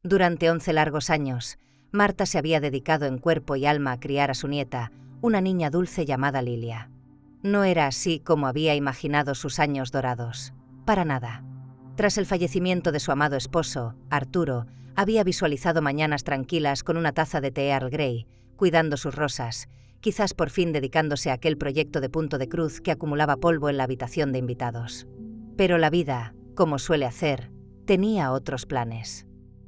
Durante 11 largos años, Marta se había dedicado en cuerpo y alma a criar a su nieta, una niña dulce llamada Lilia. No era así como había imaginado sus años dorados. Para nada. Tras el fallecimiento de su amado esposo, Arturo, había visualizado mañanas tranquilas con una taza de té Earl Grey, cuidando sus rosas, quizás por fin dedicándose a aquel proyecto de punto de cruz que acumulaba polvo en la habitación de invitados. Pero la vida, como suele hacer, tenía otros planes.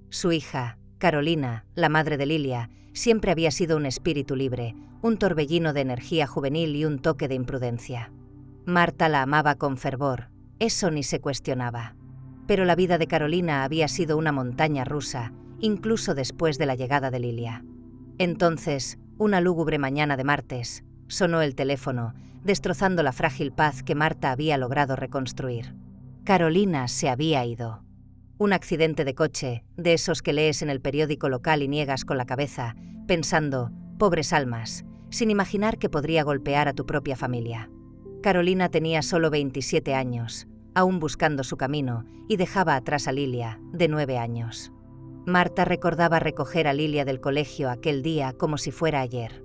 Su hija, Carolina, la madre de Lilia, siempre había sido un espíritu libre, un torbellino de energía juvenil y un toque de imprudencia. Marta la amaba con fervor, eso ni se cuestionaba. Pero la vida de Carolina había sido una montaña rusa, incluso después de la llegada de Lilia. Entonces, una lúgubre mañana de martes, sonó el teléfono, destrozando la frágil paz que Marta había logrado reconstruir. Carolina se había ido. Un accidente de coche, de esos que lees en el periódico local y niegas con la cabeza, pensando, pobres almas, sin imaginar que podría golpear a tu propia familia. Carolina tenía solo 27 años, aún buscando su camino, y dejaba atrás a Lilia, de 9 años. Marta recordaba recoger a Lilia del colegio aquel día como si fuera ayer.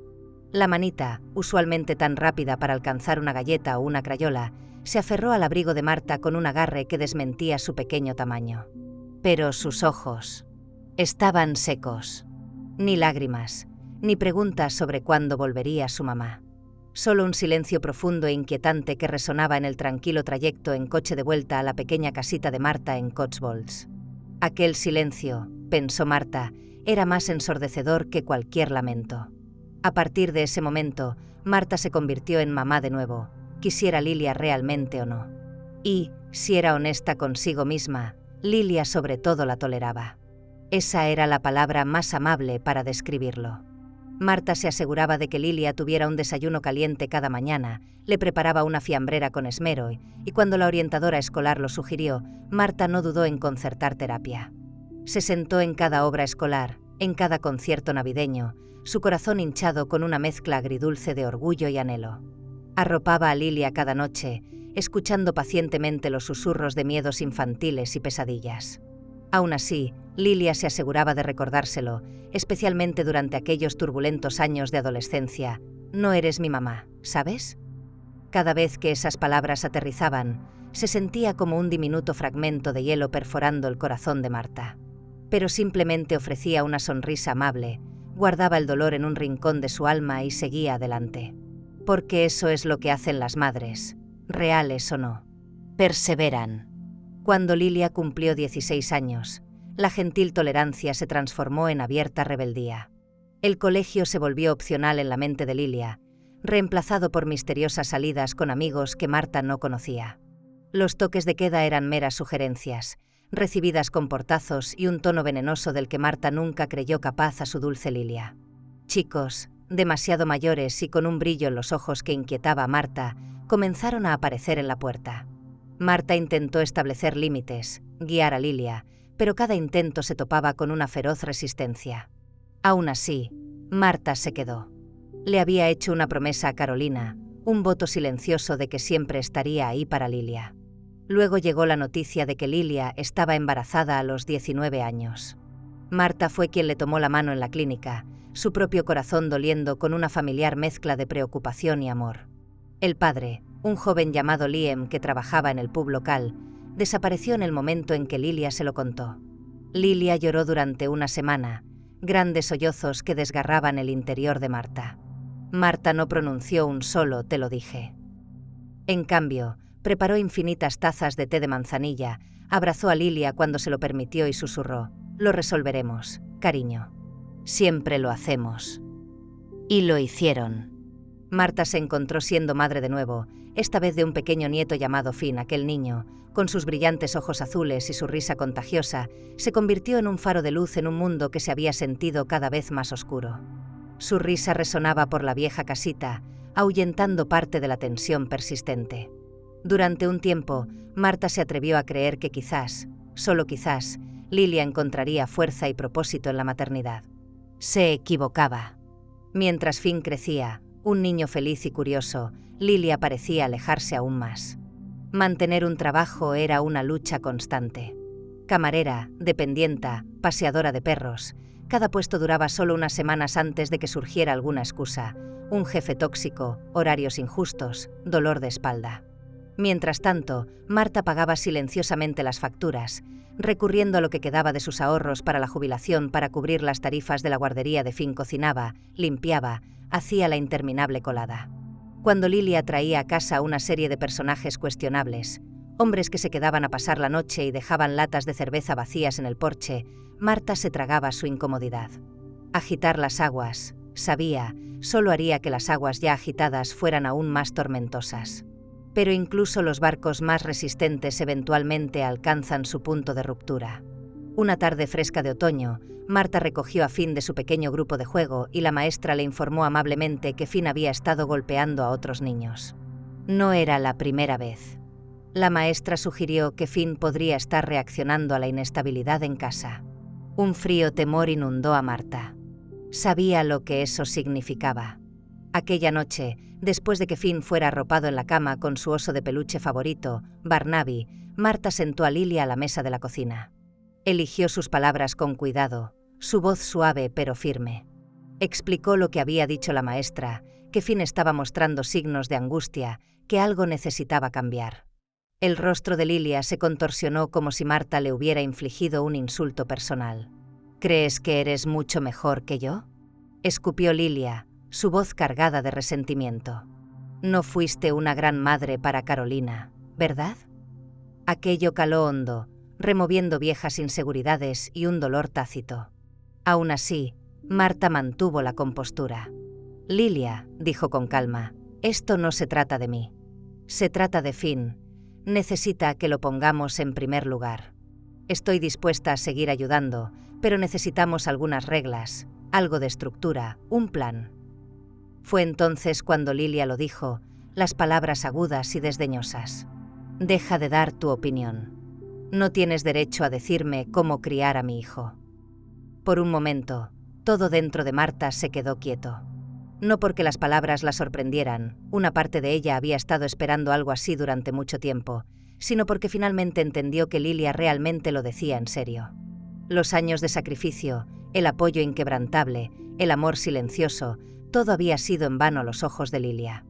La manita, usualmente tan rápida para alcanzar una galleta o una crayola, se aferró al abrigo de Marta con un agarre que desmentía su pequeño tamaño. Pero sus ojos estaban secos. Ni lágrimas, ni preguntas sobre cuándo volvería su mamá. Solo un silencio profundo e inquietante que resonaba en el tranquilo trayecto en coche de vuelta a la pequeña casita de Marta en Cotswolds. Aquel silencio, pensó Marta, era más ensordecedor que cualquier lamento. A partir de ese momento, Marta se convirtió en mamá de nuevo, quisiera Lilia realmente o no. Y, si era honesta consigo misma, Lilia sobre todo la toleraba. Esa era la palabra más amable para describirlo. Marta se aseguraba de que Lilia tuviera un desayuno caliente cada mañana, le preparaba una fiambrera con esmero y cuando la orientadora escolar lo sugirió, Marta no dudó en concertar terapia. Se sentó en cada obra escolar, en cada concierto navideño, su corazón hinchado con una mezcla agridulce de orgullo y anhelo. Arropaba a Lilia cada noche, escuchando pacientemente los susurros de miedos infantiles y pesadillas. Aún así, Lilia se aseguraba de recordárselo, especialmente durante aquellos turbulentos años de adolescencia. No eres mi mamá, ¿sabes? Cada vez que esas palabras aterrizaban, se sentía como un diminuto fragmento de hielo perforando el corazón de Marta. Pero simplemente ofrecía una sonrisa amable, guardaba el dolor en un rincón de su alma y seguía adelante. Porque eso es lo que hacen las madres, reales o no. Perseveran. Cuando Lilia cumplió 16 años, la gentil tolerancia se transformó en abierta rebeldía. El colegio se volvió opcional en la mente de Lilia, reemplazado por misteriosas salidas con amigos que Marta no conocía. Los toques de queda eran meras sugerencias, recibidas con portazos y un tono venenoso del que Marta nunca creyó capaz a su dulce Lilia. Chicos, demasiado mayores y con un brillo en los ojos que inquietaba a Marta, comenzaron a aparecer en la puerta. Marta intentó establecer límites, guiar a Lilia, pero cada intento se topaba con una feroz resistencia. Aún así, Marta se quedó. Le había hecho una promesa a Carolina, un voto silencioso de que siempre estaría ahí para Lilia. Luego llegó la noticia de que Lilia estaba embarazada a los 19 años. Marta fue quien le tomó la mano en la clínica, su propio corazón doliendo con una familiar mezcla de preocupación y amor. El padre, un joven llamado Liam que trabajaba en el pub local, desapareció en el momento en que Lilia se lo contó. Lilia lloró durante una semana, grandes sollozos que desgarraban el interior de Marta. Marta no pronunció un solo «te lo dije». En cambio, preparó infinitas tazas de té de manzanilla, abrazó a Lilia cuando se lo permitió y susurró: «Lo resolveremos, cariño. Siempre lo hacemos». Y lo hicieron. Marta se encontró siendo madre de nuevo, esta vez de un pequeño nieto llamado Finn. Aquel niño, con sus brillantes ojos azules y su risa contagiosa, se convirtió en un faro de luz en un mundo que se había sentido cada vez más oscuro. Su risa resonaba por la vieja casita, ahuyentando parte de la tensión persistente. Durante un tiempo, Marta se atrevió a creer que quizás, solo quizás, Lilia encontraría fuerza y propósito en la maternidad. Se equivocaba. Mientras Finn crecía, un niño feliz y curioso, Lilia parecía alejarse aún más. Mantener un trabajo era una lucha constante. Camarera, dependienta, paseadora de perros. Cada puesto duraba solo unas semanas antes de que surgiera alguna excusa. Un jefe tóxico, horarios injustos, dolor de espalda. Mientras tanto, Marta pagaba silenciosamente las facturas, recurriendo a lo que quedaba de sus ahorros para la jubilación para cubrir las tarifas de la guardería de Finn. Cocinaba, limpiaba, hacía la interminable colada. Cuando Lilia traía a casa una serie de personajes cuestionables, hombres que se quedaban a pasar la noche y dejaban latas de cerveza vacías en el porche, Marta se tragaba su incomodidad. Agitar las aguas, sabía, solo haría que las aguas ya agitadas fueran aún más tormentosas. Pero incluso los barcos más resistentes eventualmente alcanzan su punto de ruptura. Una tarde fresca de otoño, Marta recogió a Finn de su pequeño grupo de juego y la maestra le informó amablemente que Finn había estado golpeando a otros niños. No era la primera vez. La maestra sugirió que Finn podría estar reaccionando a la inestabilidad en casa. Un frío temor inundó a Marta. Sabía lo que eso significaba. Aquella noche, después de que Finn fuera arropado en la cama con su oso de peluche favorito, Barnaby, Marta sentó a Lilia a la mesa de la cocina. Eligió sus palabras con cuidado, su voz suave pero firme. Explicó lo que había dicho la maestra, que Finn estaba mostrando signos de angustia, que algo necesitaba cambiar. El rostro de Lilia se contorsionó como si Marta le hubiera infligido un insulto personal. ¿Crees que eres mucho mejor que yo?, escupió Lilia, su voz cargada de resentimiento. No fuiste una gran madre para Carolina, ¿verdad? Aquello caló hondo, removiendo viejas inseguridades y un dolor tácito. Aún así, Marta mantuvo la compostura. Lilia, dijo con calma, esto no se trata de mí. Se trata de Finn. Necesita que lo pongamos en primer lugar. Estoy dispuesta a seguir ayudando, pero necesitamos algunas reglas, algo de estructura, un plan. Fue entonces cuando Lilia lo dijo, las palabras agudas y desdeñosas. Deja de dar tu opinión. No tienes derecho a decirme cómo criar a mi hijo. Por un momento, todo dentro de Marta se quedó quieto. No porque las palabras la sorprendieran, una parte de ella había estado esperando algo así durante mucho tiempo, sino porque finalmente entendió que Lilia realmente lo decía en serio. Los años de sacrificio, el apoyo inquebrantable, el amor silencioso, todo había sido en vano a los ojos de Lilia.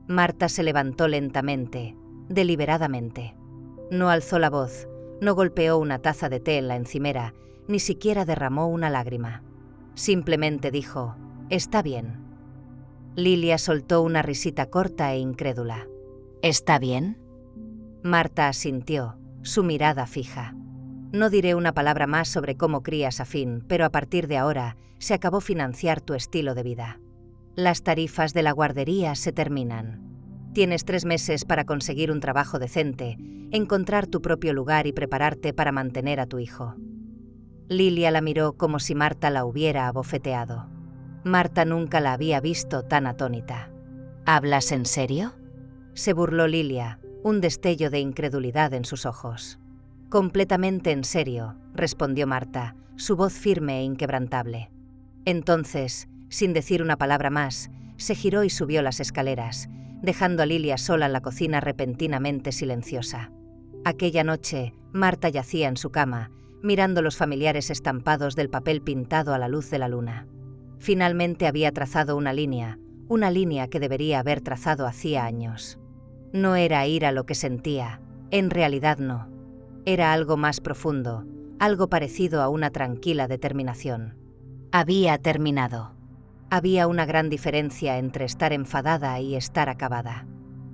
Marta se levantó lentamente, deliberadamente. No alzó la voz, no golpeó una taza de té en la encimera, ni siquiera derramó una lágrima. Simplemente dijo, «Está bien». Lilia soltó una risita corta e incrédula. «¿Está bien?». Marta asintió, su mirada fija. «No diré una palabra más sobre cómo crías a Finn, pero a partir de ahora se acabó financiar tu estilo de vida. Las tarifas de la guardería se terminan. Tienes 3 meses para conseguir un trabajo decente, encontrar tu propio lugar y prepararte para mantener a tu hijo». Lilia la miró como si Marta la hubiera abofeteado. Marta nunca la había visto tan atónita. «¿Hablas en serio?», se burló Lilia, un destello de incredulidad en sus ojos. «Completamente en serio», respondió Marta, su voz firme e inquebrantable. Entonces, sin decir una palabra más, se giró y subió las escaleras, dejando a Lilia sola en la cocina repentinamente silenciosa. Aquella noche, Marta yacía en su cama, mirando los familiares estampados del papel pintado a la luz de la luna. Finalmente había trazado una línea que debería haber trazado hacía años. No era ira lo que sentía, en realidad no. Era algo más profundo, algo parecido a una tranquila determinación. Había terminado. Había una gran diferencia entre estar enfadada y estar acabada.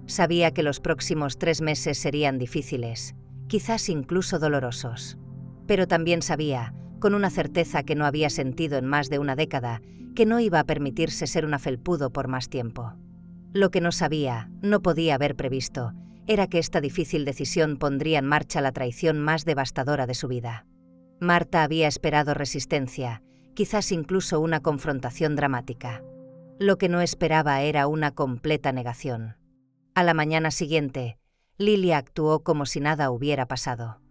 Sabía que los próximos 3 meses serían difíciles, quizás incluso dolorosos. Pero también sabía, con una certeza que no había sentido en más de una década, que no iba a permitirse ser una felpudo por más tiempo. Lo que no sabía, no podía haber previsto, era que esta difícil decisión pondría en marcha la traición más devastadora de su vida. Marta había esperado resistencia, quizás incluso una confrontación dramática. Lo que no esperaba era una completa negación. A la mañana siguiente, Lilia actuó como si nada hubiera pasado.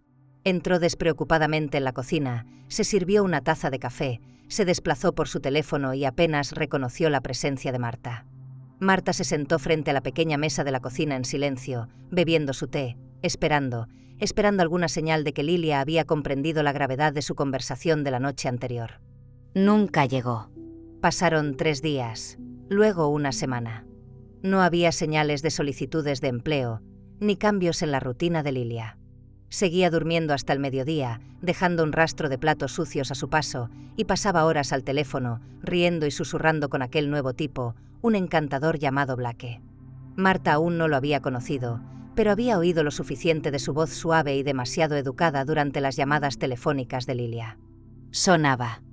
Entró despreocupadamente en la cocina, se sirvió una taza de café, se desplazó por su teléfono y apenas reconoció la presencia de Marta. Marta se sentó frente a la pequeña mesa de la cocina en silencio, bebiendo su té, esperando alguna señal de que Lilia había comprendido la gravedad de su conversación de la noche anterior. Nunca llegó. Pasaron 3 días, luego una semana. No había señales de solicitudes de empleo, ni cambios en la rutina de Lilia. Seguía durmiendo hasta el mediodía, dejando un rastro de platos sucios a su paso, y pasaba horas al teléfono, riendo y susurrando con aquel nuevo tipo, un encantador llamado Blake. Marta aún no lo había conocido, pero había oído lo suficiente de su voz suave y demasiado educada durante las llamadas telefónicas de Lilia. Sonaba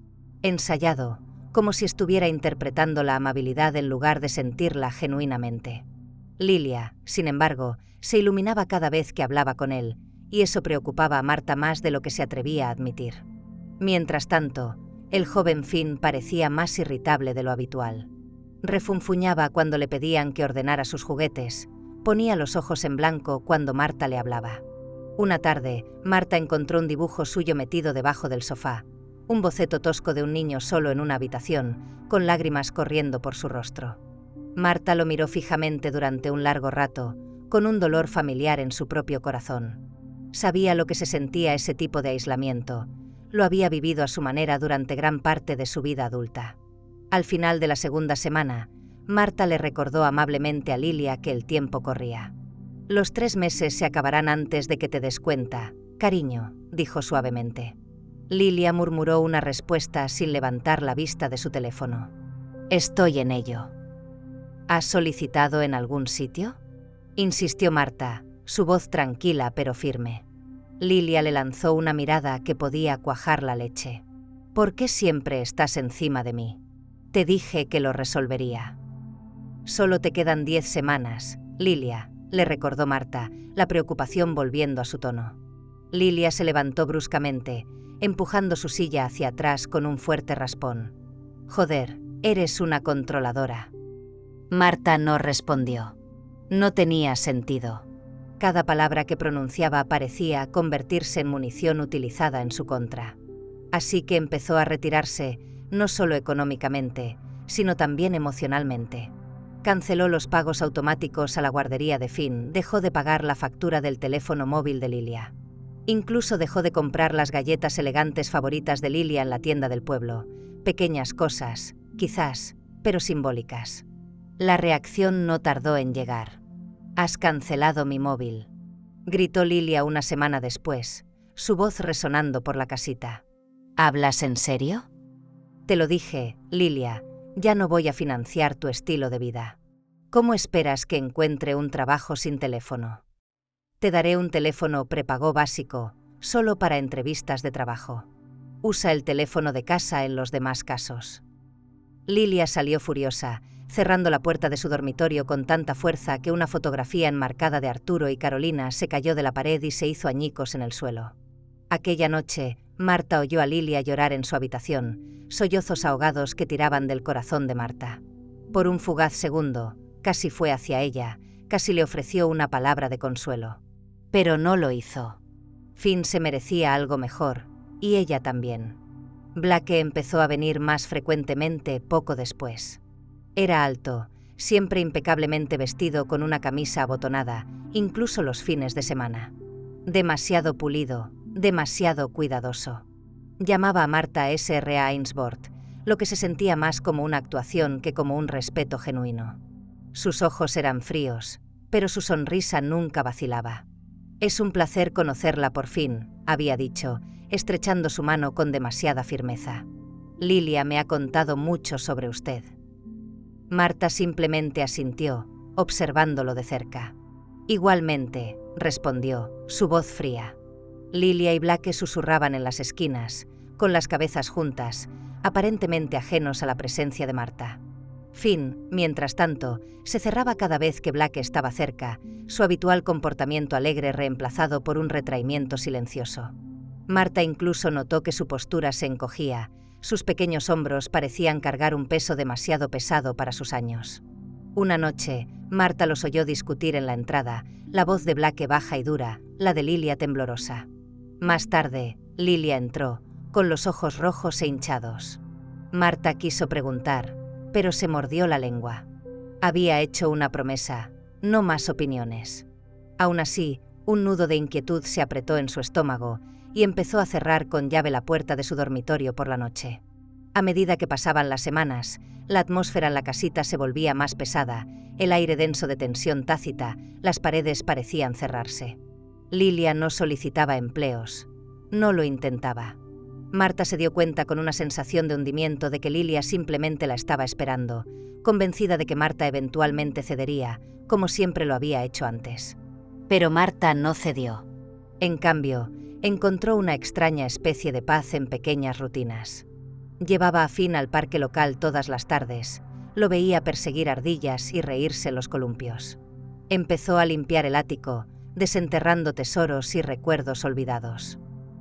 ensayado, como si estuviera interpretando la amabilidad en lugar de sentirla genuinamente. Lilia, sin embargo, se iluminaba cada vez que hablaba con él, y eso preocupaba a Marta más de lo que se atrevía a admitir. Mientras tanto, el joven Finn parecía más irritable de lo habitual. Refunfuñaba cuando le pedían que ordenara sus juguetes, ponía los ojos en blanco cuando Marta le hablaba. Una tarde, Marta encontró un dibujo suyo metido debajo del sofá, un boceto tosco de un niño solo en una habitación, con lágrimas corriendo por su rostro. Marta lo miró fijamente durante un largo rato, con un dolor familiar en su propio corazón. Sabía lo que se sentía ese tipo de aislamiento, lo había vivido a su manera durante gran parte de su vida adulta. Al final de la segunda semana, Marta le recordó amablemente a Lilia que el tiempo corría. «Los 3 meses se acabarán antes de que te des cuenta, cariño», dijo suavemente. Lilia murmuró una respuesta sin levantar la vista de su teléfono. «Estoy en ello». «¿Has solicitado en algún sitio?», insistió Marta, su voz tranquila pero firme. Lilia le lanzó una mirada que podía cuajar la leche. «¿Por qué siempre estás encima de mí? Te dije que lo resolvería». «Solo te quedan 10 semanas, Lilia», le recordó Marta, la preocupación volviendo a su tono. Lilia se levantó bruscamente, empujando su silla hacia atrás con un fuerte raspón. «Joder, eres una controladora». Marta no respondió. No tenía sentido. Cada palabra que pronunciaba parecía convertirse en munición utilizada en su contra. Así que empezó a retirarse, no solo económicamente, sino también emocionalmente. Canceló los pagos automáticos a la guardería de Finn, dejó de pagar la factura del teléfono móvil de Lilia. Incluso dejó de comprar las galletas elegantes favoritas de Lilia en la tienda del pueblo. Pequeñas cosas, quizás, pero simbólicas. La reacción no tardó en llegar. «Has cancelado mi móvil», gritó Lilia una semana después, su voz resonando por la casita. «¿Hablas en serio?» «Te lo dije, Lilia, ya no voy a financiar tu estilo de vida. ¿Cómo esperas que encuentre un trabajo sin teléfono? Te daré un teléfono prepago básico, solo para entrevistas de trabajo. Usa el teléfono de casa en los demás casos». Lilia salió furiosa, cerrando la puerta de su dormitorio con tanta fuerza que una fotografía enmarcada de Arturo y Carolina se cayó de la pared y se hizo añicos en el suelo. Aquella noche, Marta oyó a Lilia llorar en su habitación, sollozos ahogados que tiraban del corazón de Marta. Por un fugaz segundo, casi fue hacia ella, casi le ofreció una palabra de consuelo. Pero no lo hizo. Finn se merecía algo mejor, y ella también. Blake empezó a venir más frecuentemente poco después. Era alto, siempre impecablemente vestido con una camisa abotonada, incluso los fines de semana. Demasiado pulido, demasiado cuidadoso. Llamaba a Marta Sra. Ainsworth, lo que se sentía más como una actuación que como un respeto genuino. Sus ojos eran fríos, pero su sonrisa nunca vacilaba. «Es un placer conocerla por fin», había dicho, estrechando su mano con demasiada firmeza. «Lilia me ha contado mucho sobre usted». Marta simplemente asintió, observándolo de cerca. «Igualmente», respondió, su voz fría. Lilia y Blake susurraban en las esquinas, con las cabezas juntas, aparentemente ajenos a la presencia de Marta. Finn, mientras tanto, se cerraba cada vez que Blake estaba cerca, su habitual comportamiento alegre reemplazado por un retraimiento silencioso. Marta incluso notó que su postura se encogía, sus pequeños hombros parecían cargar un peso demasiado pesado para sus años. Una noche, Marta los oyó discutir en la entrada, la voz de Blake baja y dura, la de Lilia temblorosa. Más tarde, Lilia entró, con los ojos rojos e hinchados. Marta quiso preguntar, pero se mordió la lengua. Había hecho una promesa, no más opiniones. Aún así, Un nudo de inquietud se apretó en su estómago y empezó a cerrar con llave la puerta de su dormitorio por la noche. A medida que pasaban las semanas, la atmósfera en la casita se volvía más pesada, el aire denso de tensión tácita, las paredes parecían cerrarse. Lilia no solicitaba empleos. No lo intentaba. Marta se dio cuenta con una sensación de hundimiento de que Lilia simplemente la estaba esperando, convencida de que Marta eventualmente cedería, como siempre lo había hecho antes. Pero Marta no cedió. En cambio, encontró una extraña especie de paz en pequeñas rutinas. Llevaba a Finn al parque local todas las tardes, lo veía perseguir ardillas y reírse en los columpios. Empezó a limpiar el ático, desenterrando tesoros y recuerdos olvidados.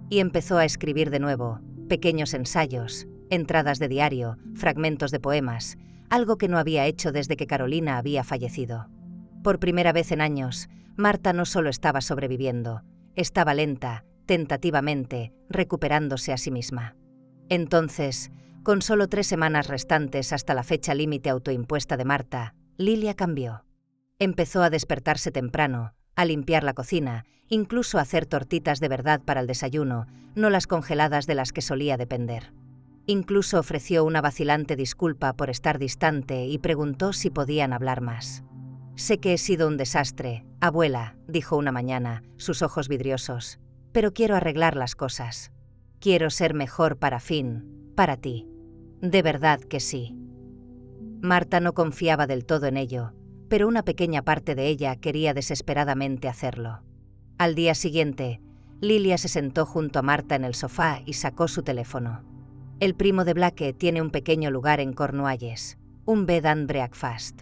Y empezó a escribir de nuevo, pequeños ensayos, entradas de diario, fragmentos de poemas, algo que no había hecho desde que Carolina había fallecido. Por primera vez en años, Marta no solo estaba sobreviviendo, estaba lenta, tentativamente, recuperándose a sí misma. Entonces, con solo 3 semanas restantes hasta la fecha límite autoimpuesta de Marta, Lilia cambió. Empezó a despertarse temprano, a limpiar la cocina, incluso a hacer tortitas de verdad para el desayuno, no las congeladas de las que solía depender. Incluso ofreció una vacilante disculpa por estar distante y preguntó si podían hablar más. «Sé que he sido un desastre, abuela», dijo una mañana, sus ojos vidriosos, «pero quiero arreglar las cosas. Quiero ser mejor para Finn, para ti. De verdad que sí». Marta no confiaba del todo en ello, pero una pequeña parte de ella quería desesperadamente hacerlo. Al día siguiente, Lilia se sentó junto a Marta en el sofá y sacó su teléfono. «El primo de Blake tiene un pequeño lugar en Cornualles, un bed and breakfast.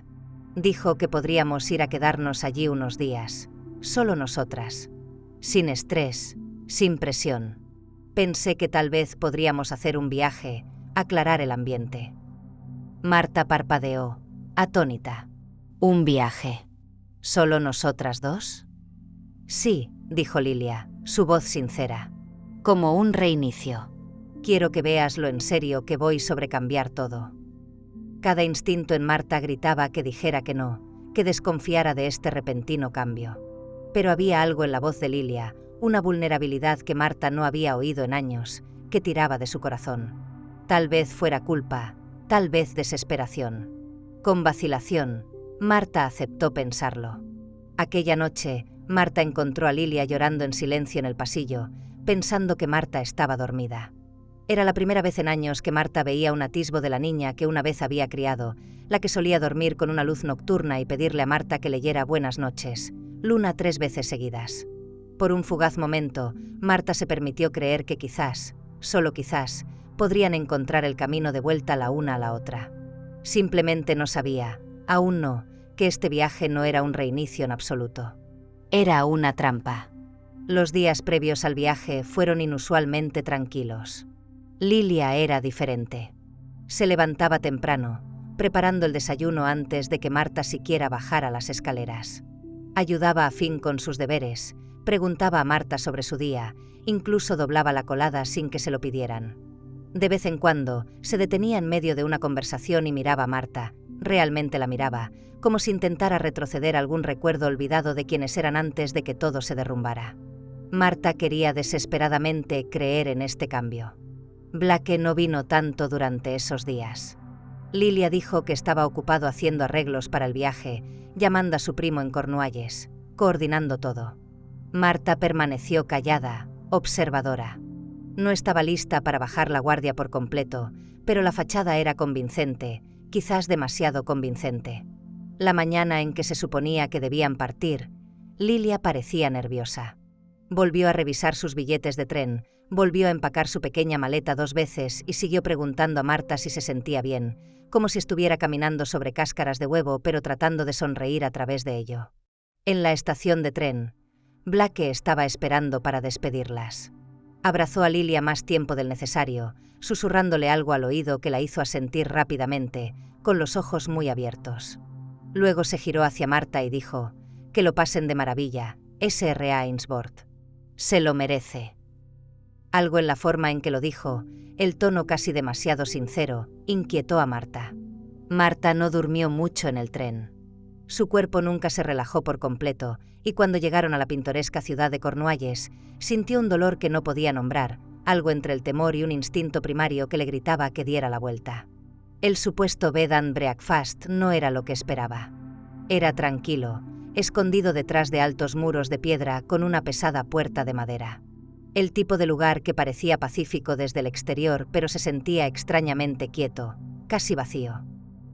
Dijo que podríamos ir a quedarnos allí unos días, solo nosotras. Sin estrés, sin presión. Pensé que tal vez podríamos hacer un viaje, aclarar el ambiente». Marta parpadeó, atónita. «¿Un viaje? ¿Solo nosotras dos?» «Sí», dijo Lilia, su voz sincera. «Como un reinicio. Quiero que veas lo en serio que voy sobre cambiar todo». Cada instinto en Marta gritaba que dijera que no, que desconfiara de este repentino cambio. Pero había algo en la voz de Lilia, una vulnerabilidad que Marta no había oído en años, que tiraba de su corazón. Tal vez fuera culpa, tal vez desesperación. Con vacilación, Marta aceptó pensarlo. Aquella noche, Marta encontró a Lilia llorando en silencio en el pasillo, pensando que Marta estaba dormida. Era la primera vez en años que Marta veía un atisbo de la niña que una vez había criado, la que solía dormir con una luz nocturna y pedirle a Marta que leyera Buenas noches, Luna 3 veces seguidas. Por un fugaz momento, Marta se permitió creer que quizás, solo quizás, podrían encontrar el camino de vuelta la una a la otra. Simplemente no sabía, aún no, que este viaje no era un reinicio en absoluto. Era una trampa. Los días previos al viaje fueron inusualmente tranquilos. Lilia era diferente. Se levantaba temprano, preparando el desayuno antes de que Marta siquiera bajara las escaleras. Ayudaba a Finn con sus deberes, preguntaba a Marta sobre su día, incluso doblaba la colada sin que se lo pidieran. De vez en cuando, se detenía en medio de una conversación y miraba a Marta, realmente la miraba, como si intentara retroceder algún recuerdo olvidado de quienes eran antes de que todo se derrumbara. Marta quería desesperadamente creer en este cambio. Blake no vino tanto durante esos días. Lilia dijo que estaba ocupado haciendo arreglos para el viaje, llamando a su primo en Cornualles, coordinando todo. Marta permaneció callada, observadora. No estaba lista para bajar la guardia por completo, pero la fachada era convincente, quizás demasiado convincente. La mañana en que se suponía que debían partir, Lilia parecía nerviosa. Volvió a revisar sus billetes de tren, volvió a empacar su pequeña maleta 2 veces y siguió preguntando a Marta si se sentía bien, como si estuviera caminando sobre cáscaras de huevo pero tratando de sonreír a través de ello. En la estación de tren, Blake estaba esperando para despedirlas. Abrazó a Lilia más tiempo del necesario, susurrándole algo al oído que la hizo asentir rápidamente, con los ojos muy abiertos. Luego se giró hacia Marta y dijo, «Que lo pasen de maravilla, Sra. Ainsworth. Se lo merece». Algo en la forma en que lo dijo, el tono casi demasiado sincero, inquietó a Marta. Marta no durmió mucho en el tren. Su cuerpo nunca se relajó por completo, y cuando llegaron a la pintoresca ciudad de Cornualles, sintió un dolor que no podía nombrar, algo entre el temor y un instinto primario que le gritaba que diera la vuelta. El supuesto Bed and Breakfast no era lo que esperaba. Era tranquilo, escondido detrás de altos muros de piedra con una pesada puerta de madera. El tipo de lugar que parecía pacífico desde el exterior, pero se sentía extrañamente quieto, casi vacío.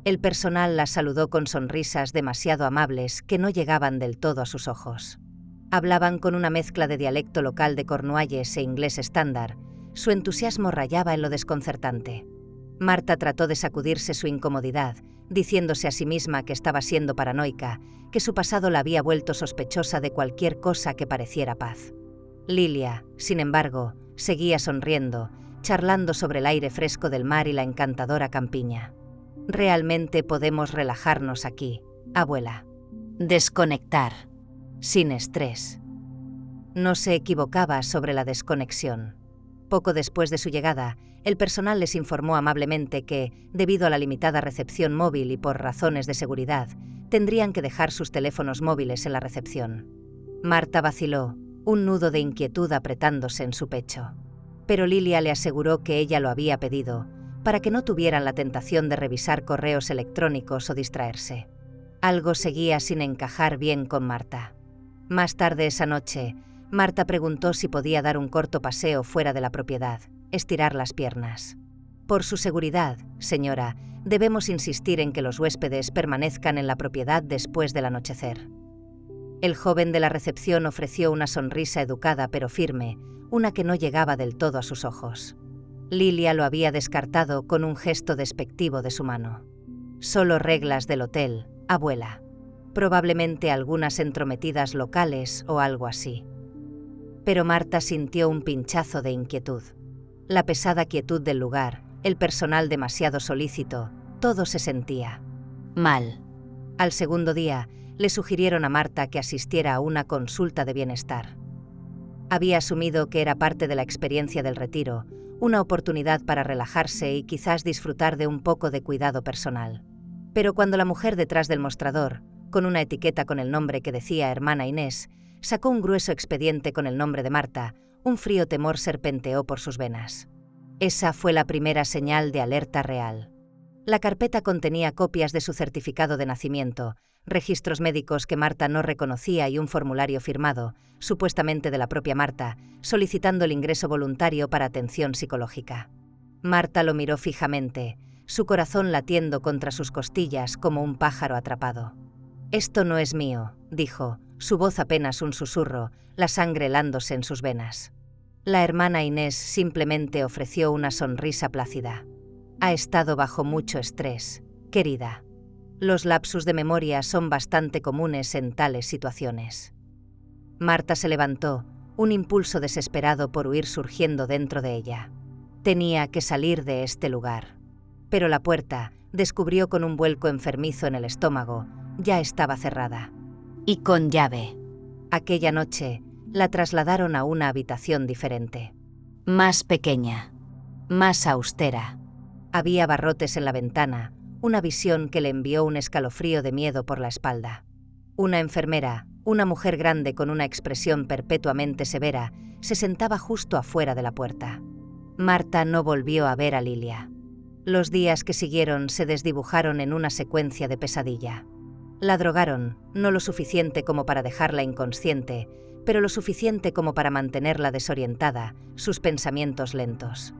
El personal la saludó con sonrisas demasiado amables que no llegaban del todo a sus ojos. Hablaban con una mezcla de dialecto local de Cornualles e inglés estándar. Su entusiasmo rayaba en lo desconcertante. Marta trató de sacudirse su incomodidad, diciéndose a sí misma que estaba siendo paranoica, que su pasado la había vuelto sospechosa de cualquier cosa que pareciera paz. Lilia, sin embargo, seguía sonriendo, charlando sobre el aire fresco del mar y la encantadora campiña. Realmente podemos relajarnos aquí, abuela. Desconectar. Sin estrés. No se equivocaba sobre la desconexión. Poco después de su llegada, el personal les informó amablemente que, debido a la limitada recepción móvil y por razones de seguridad, tendrían que dejar sus teléfonos móviles en la recepción. Marta vaciló, un nudo de inquietud apretándose en su pecho. Pero Lilia le aseguró que ella lo había pedido, para que no tuvieran la tentación de revisar correos electrónicos o distraerse. Algo seguía sin encajar bien con Marta. Más tarde esa noche, Marta preguntó si podía dar un corto paseo fuera de la propiedad, estirar las piernas. Por su seguridad, señora, debemos insistir en que los huéspedes permanezcan en la propiedad después del anochecer. El joven de la recepción ofreció una sonrisa educada pero firme, una que no llegaba del todo a sus ojos. Lilia lo había descartado con un gesto despectivo de su mano. Solo reglas del hotel, abuela. Probablemente algunas entrometidas locales o algo así. Pero Marta sintió un pinchazo de inquietud. La pesada quietud del lugar, el personal demasiado solícito, todo se sentía mal. Al segundo día, le sugirieron a Marta que asistiera a una consulta de bienestar. Había asumido que era parte de la experiencia del retiro, una oportunidad para relajarse y quizás disfrutar de un poco de cuidado personal. Pero cuando la mujer detrás del mostrador, con una etiqueta con el nombre que decía Hermana Inés, sacó un grueso expediente con el nombre de Marta, un frío temor serpenteó por sus venas. Esa fue la primera señal de alerta real. La carpeta contenía copias de su certificado de nacimiento, registros médicos que Marta no reconocía y un formulario firmado, supuestamente de la propia Marta, solicitando el ingreso voluntario para atención psicológica. Marta lo miró fijamente, su corazón latiendo contra sus costillas como un pájaro atrapado. «Esto no es mío», dijo, su voz apenas un susurro, la sangre helándose en sus venas. La hermana Inés simplemente ofreció una sonrisa plácida. «Ha estado bajo mucho estrés, querida. Los lapsus de memoria son bastante comunes en tales situaciones». Marta se levantó, un impulso desesperado por huir surgiendo dentro de ella. Tenía que salir de este lugar. Pero la puerta, descubrió con un vuelco enfermizo en el estómago, ya estaba cerrada. Y con llave. Aquella noche, la trasladaron a una habitación diferente. Más pequeña. Más austera. Había barrotes en la ventana, una visión que le envió un escalofrío de miedo por la espalda. Una enfermera, una mujer grande con una expresión perpetuamente severa, se sentaba justo afuera de la puerta. Marta no volvió a ver a Lilia. Los días que siguieron se desdibujaron en una secuencia de pesadilla. La drogaron, no lo suficiente como para dejarla inconsciente, pero lo suficiente como para mantenerla desorientada, sus pensamientos lentos.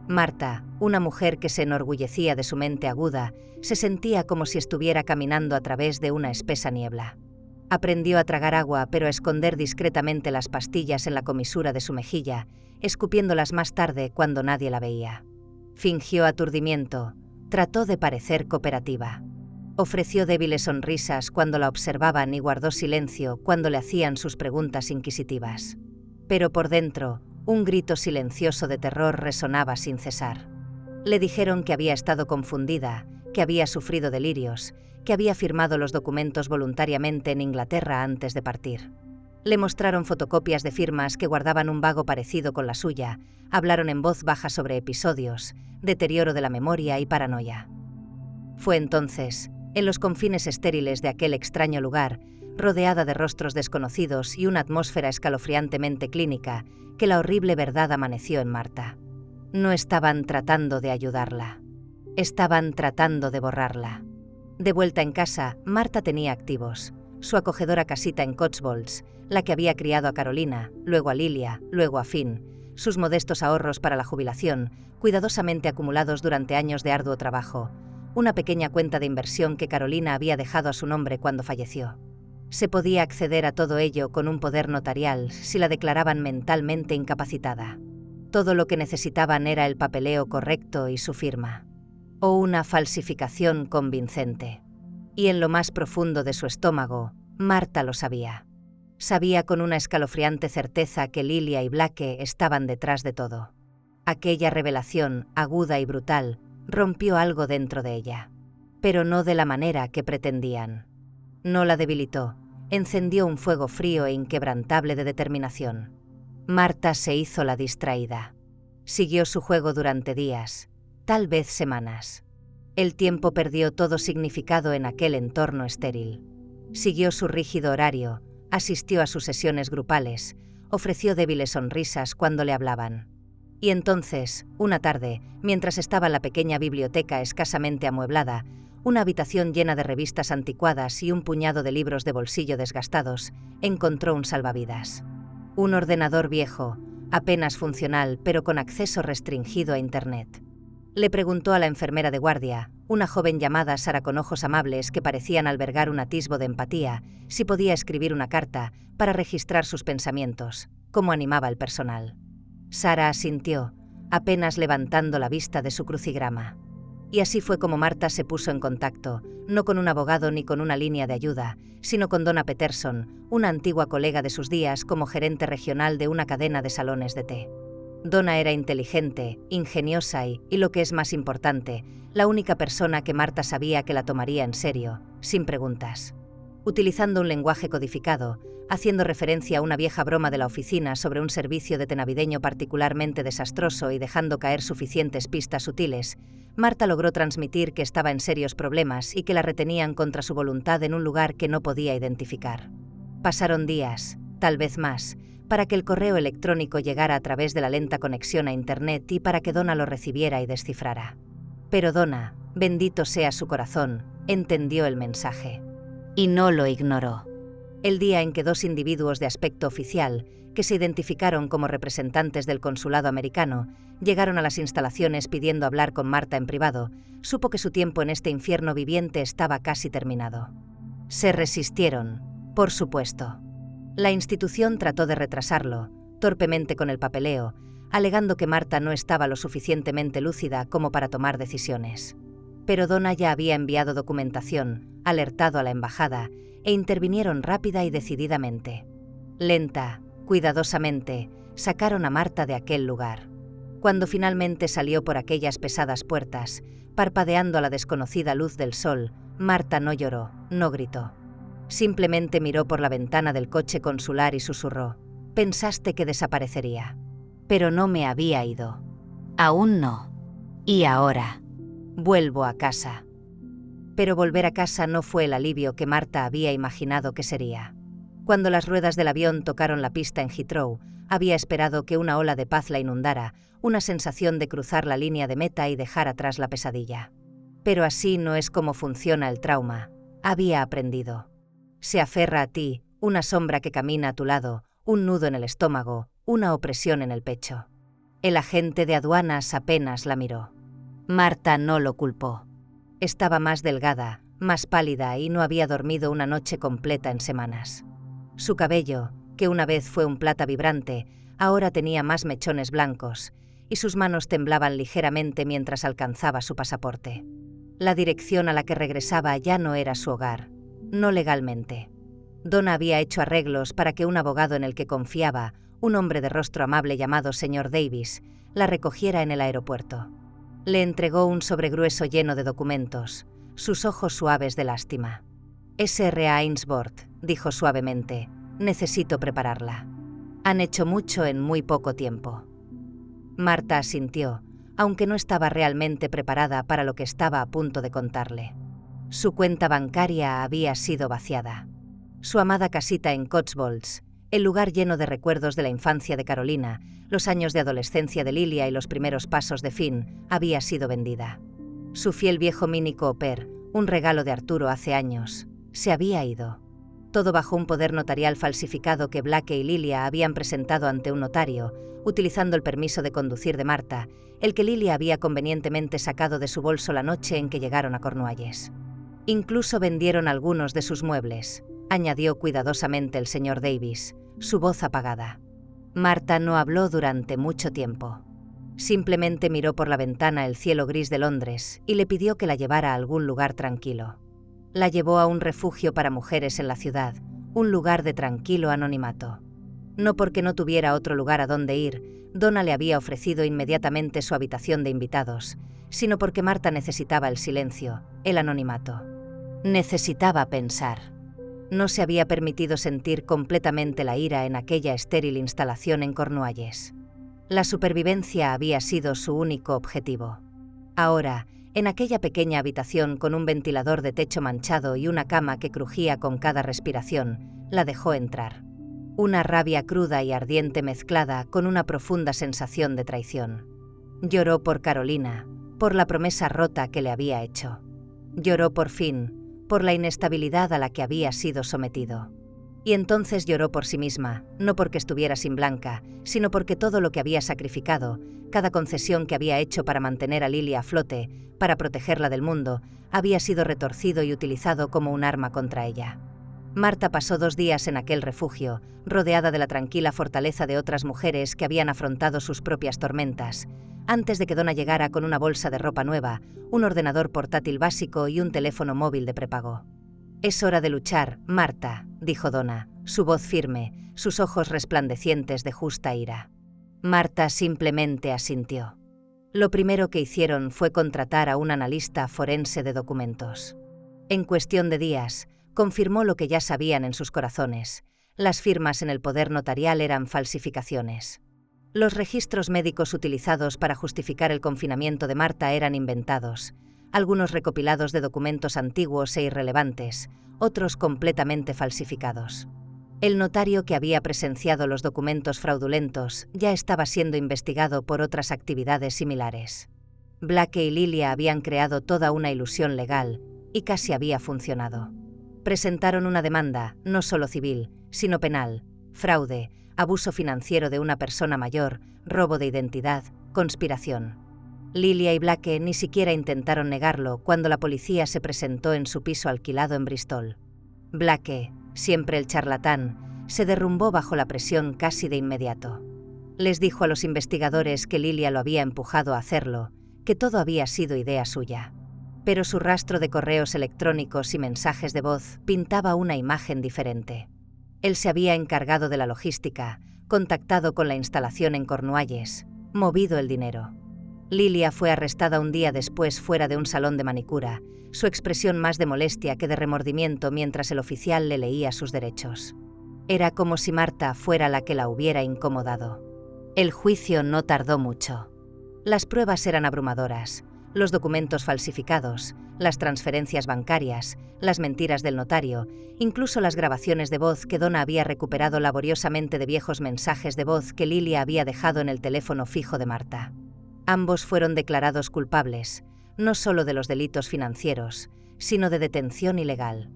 Marta, una mujer que se enorgullecía de su mente aguda, se sentía como si estuviera caminando a través de una espesa niebla. Aprendió a tragar agua, pero a esconder discretamente las pastillas en la comisura de su mejilla, escupiéndolas más tarde cuando nadie la veía. Fingió aturdimiento, trató de parecer cooperativa. Ofreció débiles sonrisas cuando la observaban y guardó silencio cuando le hacían sus preguntas inquisitivas. Pero por dentro, un grito silencioso de terror resonaba sin cesar. Le dijeron que había estado confundida, que había sufrido delirios, que había firmado los documentos voluntariamente en Inglaterra antes de partir. Le mostraron fotocopias de firmas que guardaban un vago parecido con la suya, hablaron en voz baja sobre episodios, deterioro de la memoria y paranoia. Fue entonces, En los confines estériles de aquel extraño lugar, rodeada de rostros desconocidos y una atmósfera escalofriantemente clínica, que la horrible verdad amaneció en Marta. No estaban tratando de ayudarla. Estaban tratando de borrarla. De vuelta en casa, Marta tenía activos: su acogedora casita en Cotswolds, la que había criado a Carolina, luego a Lilia, luego a Finn, sus modestos ahorros para la jubilación, cuidadosamente acumulados durante años de arduo trabajo, una pequeña cuenta de inversión que Carolina había dejado a su nombre cuando falleció. Se podía acceder a todo ello con un poder notarial si la declaraban mentalmente incapacitada. Todo lo que necesitaban era el papeleo correcto y su firma. O una falsificación convincente. Y en lo más profundo de su estómago, Marta lo sabía. Sabía con una escalofriante certeza que Lilia y Blake estaban detrás de todo. Aquella revelación, aguda y brutal, rompió algo dentro de ella. Pero no de la manera que pretendían. No la debilitó, encendió un fuego frío e inquebrantable de determinación. Marta se hizo la distraída. Siguió su juego durante días, tal vez semanas. El tiempo perdió todo significado en aquel entorno estéril. Siguió su rígido horario, asistió a sus sesiones grupales, ofreció débiles sonrisas cuando le hablaban. Y entonces, una tarde, mientras estaba en la pequeña biblioteca escasamente amueblada, una habitación llena de revistas anticuadas y un puñado de libros de bolsillo desgastados, encontró un salvavidas. Un ordenador viejo, apenas funcional pero con acceso restringido a Internet. Le preguntó a la enfermera de guardia, una joven llamada Sara con ojos amables que parecían albergar un atisbo de empatía, si podía escribir una carta para registrar sus pensamientos, cómo animaba el personal. Sara asintió, apenas levantando la vista de su crucigrama. Y así fue como Marta se puso en contacto, no con un abogado ni con una línea de ayuda, sino con Donna Peterson, una antigua colega de sus días como gerente regional de una cadena de salones de té. Donna era inteligente, ingeniosa y lo que es más importante, la única persona que Marta sabía que la tomaría en serio, sin preguntas. Utilizando un lenguaje codificado, haciendo referencia a una vieja broma de la oficina sobre un servicio de té navideño particularmente desastroso y dejando caer suficientes pistas sutiles, Marta logró transmitir que estaba en serios problemas y que la retenían contra su voluntad en un lugar que no podía identificar. Pasaron días, tal vez más, para que el correo electrónico llegara a través de la lenta conexión a Internet y para que Donna lo recibiera y descifrara. Pero Donna, bendito sea su corazón, entendió el mensaje. Y no lo ignoró. El día en que dos individuos de aspecto oficial, que se identificaron como representantes del consulado americano, llegaron a las instalaciones pidiendo hablar con Marta en privado, supo que su tiempo en este infierno viviente estaba casi terminado. Se resistieron, por supuesto. La institución trató de retrasarlo, torpemente con el papeleo, alegando que Marta no estaba lo suficientemente lúcida como para tomar decisiones. Pero Donna ya había enviado documentación, alertado a la embajada, e intervinieron rápida y decididamente. Lenta, cuidadosamente, sacaron a Marta de aquel lugar. Cuando finalmente salió por aquellas pesadas puertas, parpadeando a la desconocida luz del sol, Marta no lloró, no gritó. Simplemente miró por la ventana del coche consular y susurró: «Pensaste que desaparecería. Pero no me había ido. Aún no. Y ahora vuelvo a casa». Pero volver a casa no fue el alivio que Marta había imaginado que sería. Cuando las ruedas del avión tocaron la pista en Heathrow, había esperado que una ola de paz la inundara, una sensación de cruzar la línea de meta y dejar atrás la pesadilla. Pero así no es como funciona el trauma, había aprendido. Se aferra a ti, una sombra que camina a tu lado, un nudo en el estómago, una opresión en el pecho. El agente de aduanas apenas la miró. Marta no lo culpó. Estaba más delgada, más pálida y no había dormido una noche completa en semanas. Su cabello, que una vez fue un plata vibrante, ahora tenía más mechones blancos, y sus manos temblaban ligeramente mientras alcanzaba su pasaporte. La dirección a la que regresaba ya no era su hogar, no legalmente. Donna había hecho arreglos para que un abogado en el que confiaba, un hombre de rostro amable llamado señor Davis, la recogiera en el aeropuerto. Le entregó un sobregrueso lleno de documentos, sus ojos suaves de lástima. «Sra. Ainsworth», dijo suavemente, «necesito prepararla. Han hecho mucho en muy poco tiempo». Marta asintió, aunque no estaba realmente preparada para lo que estaba a punto de contarle. Su cuenta bancaria había sido vaciada. Su amada casita en Cotswolds, el lugar lleno de recuerdos de la infancia de Carolina, los años de adolescencia de Lilia y los primeros pasos de Finn, había sido vendida. Su fiel viejo Mini Cooper, un regalo de Arturo hace años, se había ido. Todo bajo un poder notarial falsificado que Blake y Lilia habían presentado ante un notario, utilizando el permiso de conducir de Marta, el que Lilia había convenientemente sacado de su bolso la noche en que llegaron a Cornualles. Incluso vendieron algunos de sus muebles, añadió cuidadosamente el señor Davis, su voz apagada. Marta no habló durante mucho tiempo. Simplemente miró por la ventana el cielo gris de Londres y le pidió que la llevara a algún lugar tranquilo. La llevó a un refugio para mujeres en la ciudad, un lugar de tranquilo anonimato. No porque no tuviera otro lugar a donde ir, Donna le había ofrecido inmediatamente su habitación de invitados, sino porque Marta necesitaba el silencio, el anonimato. Necesitaba pensar. No se había permitido sentir completamente la ira en aquella estéril instalación en Cornualles. La supervivencia había sido su único objetivo. Ahora, en aquella pequeña habitación con un ventilador de techo manchado y una cama que crujía con cada respiración, la dejó entrar. Una rabia cruda y ardiente mezclada con una profunda sensación de traición. Lloró por Carolina, por la promesa rota que le había hecho. Lloró por Finn, por la inestabilidad a la que había sido sometido. Y entonces lloró por sí misma, no porque estuviera sin Blanca, sino porque todo lo que había sacrificado, cada concesión que había hecho para mantener a Lilia a flote, para protegerla del mundo, había sido retorcido y utilizado como un arma contra ella. Marta pasó 2 días en aquel refugio, rodeada de la tranquila fortaleza de otras mujeres que habían afrontado sus propias tormentas, antes de que Donna llegara con una bolsa de ropa nueva, un ordenador portátil básico y un teléfono móvil de prepago. «Es hora de luchar, Marta», dijo Donna, su voz firme, sus ojos resplandecientes de justa ira. Marta simplemente asintió. Lo primero que hicieron fue contratar a un analista forense de documentos. En cuestión de días, confirmó lo que ya sabían en sus corazones: las firmas en el poder notarial eran falsificaciones. Los registros médicos utilizados para justificar el confinamiento de Marta eran inventados, algunos recopilados de documentos antiguos e irrelevantes, otros completamente falsificados. El notario que había presenciado los documentos fraudulentos ya estaba siendo investigado por otras actividades similares. Blake y Lilia habían creado toda una ilusión legal, y casi había funcionado. Presentaron una demanda, no solo civil, sino penal: fraude, abuso financiero de una persona mayor, robo de identidad, conspiración. Lilia y Blake ni siquiera intentaron negarlo cuando la policía se presentó en su piso alquilado en Bristol. Blake, siempre el charlatán, se derrumbó bajo la presión casi de inmediato. Les dijo a los investigadores que Lilia lo había empujado a hacerlo, que todo había sido idea suya. Pero su rastro de correos electrónicos y mensajes de voz pintaba una imagen diferente. Él se había encargado de la logística, contactado con la instalación en Cornualles, movido el dinero. Lilia fue arrestada un día después fuera de un salón de manicura, su expresión más de molestia que de remordimiento mientras el oficial le leía sus derechos. Era como si Marta fuera la que la hubiera incomodado. El juicio no tardó mucho. Las pruebas eran abrumadoras: los documentos falsificados, las transferencias bancarias, las mentiras del notario, incluso las grabaciones de voz que Donna había recuperado laboriosamente de viejos mensajes de voz que Lilia había dejado en el teléfono fijo de Marta. Ambos fueron declarados culpables, no solo de los delitos financieros, sino de detención ilegal.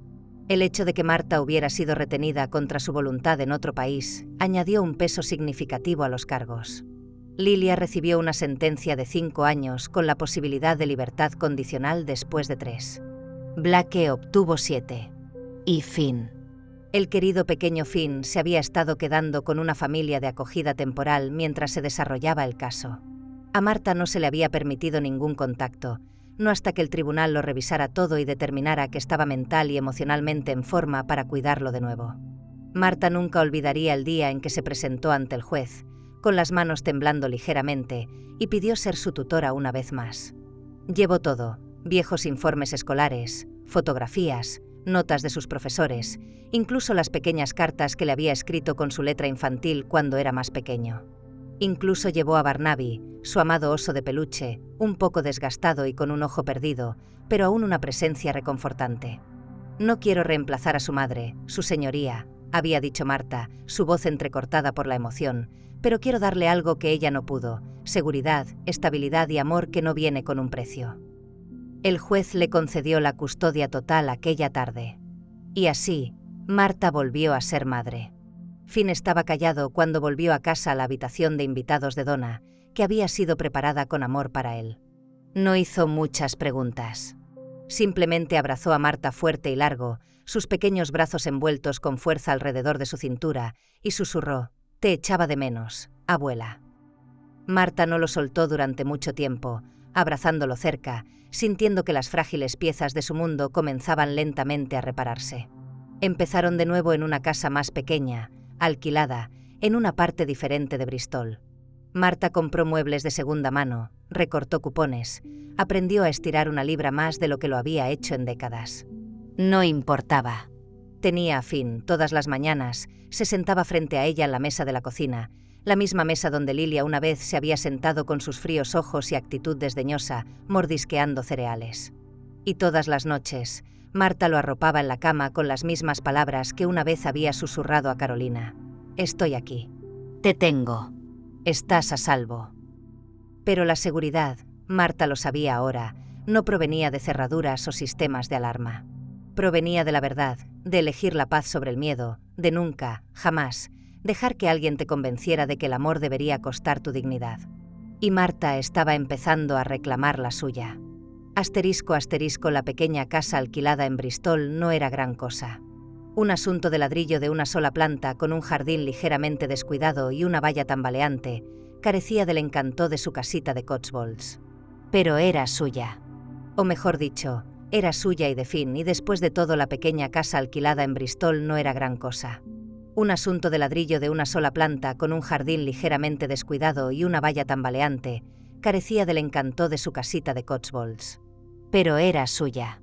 El hecho de que Marta hubiera sido retenida contra su voluntad en otro país añadió un peso significativo a los cargos. Lilia recibió una sentencia de 5 años con la posibilidad de libertad condicional después de 3. Blake obtuvo 7. Y Finn. El querido pequeño Finn se había estado quedando con una familia de acogida temporal mientras se desarrollaba el caso. A Marta no se le había permitido ningún contacto, no hasta que el tribunal lo revisara todo y determinara que estaba mental y emocionalmente en forma para cuidarlo de nuevo. Marta nunca olvidaría el día en que se presentó ante el juez, con las manos temblando ligeramente, y pidió ser su tutora una vez más. Llevó todo: viejos informes escolares, fotografías, notas de sus profesores, incluso las pequeñas cartas que le había escrito con su letra infantil cuando era más pequeño. Incluso llevó a Barnaby, su amado oso de peluche, un poco desgastado y con un ojo perdido, pero aún una presencia reconfortante. «No quiero reemplazar a su madre, su señoría», había dicho Marta, su voz entrecortada por la emoción, «pero quiero darle algo que ella no pudo, seguridad, estabilidad y amor que no viene con un precio». El juez le concedió la custodia total aquella tarde. Y así, Marta volvió a ser madre. Finn estaba callado cuando volvió a casa a la habitación de invitados de Donna, que había sido preparada con amor para él. No hizo muchas preguntas. Simplemente abrazó a Marta fuerte y largo, sus pequeños brazos envueltos con fuerza alrededor de su cintura, y susurró: «Te echaba de menos, abuela». Marta no lo soltó durante mucho tiempo, abrazándolo cerca, sintiendo que las frágiles piezas de su mundo comenzaban lentamente a repararse. Empezaron de nuevo en una casa más pequeña, alquilada, en una parte diferente de Bristol. Marta compró muebles de segunda mano, recortó cupones, aprendió a estirar una libra más de lo que lo había hecho en décadas. No importaba. Tenía a Finn todas las mañanas, se sentaba frente a ella en la mesa de la cocina, la misma mesa donde Lilia una vez se había sentado con sus fríos ojos y actitud desdeñosa, mordisqueando cereales. Y todas las noches, Marta lo arropaba en la cama con las mismas palabras que una vez había susurrado a Carolina: «Estoy aquí. Te tengo. Estás a salvo». Pero la seguridad, Marta lo sabía ahora, no provenía de cerraduras o sistemas de alarma. Provenía de la verdad, de elegir la paz sobre el miedo, de nunca, jamás, dejar que alguien te convenciera de que el amor debería costar tu dignidad. Y Marta estaba empezando a reclamar la suya. Asterisco, la pequeña casa alquilada en Bristol no era gran cosa. Un asunto de ladrillo de una sola planta con un jardín ligeramente descuidado y una valla tambaleante, carecía del encanto de su casita de Cotswolds. Pero era suya. O mejor dicho, era suya y de Finn, y después de todo la pequeña casa alquilada en Bristol no era gran cosa. Un asunto de ladrillo de una sola planta con un jardín ligeramente descuidado y una valla tambaleante, carecía del encanto de su casita de Cotswolds. Pero era suya.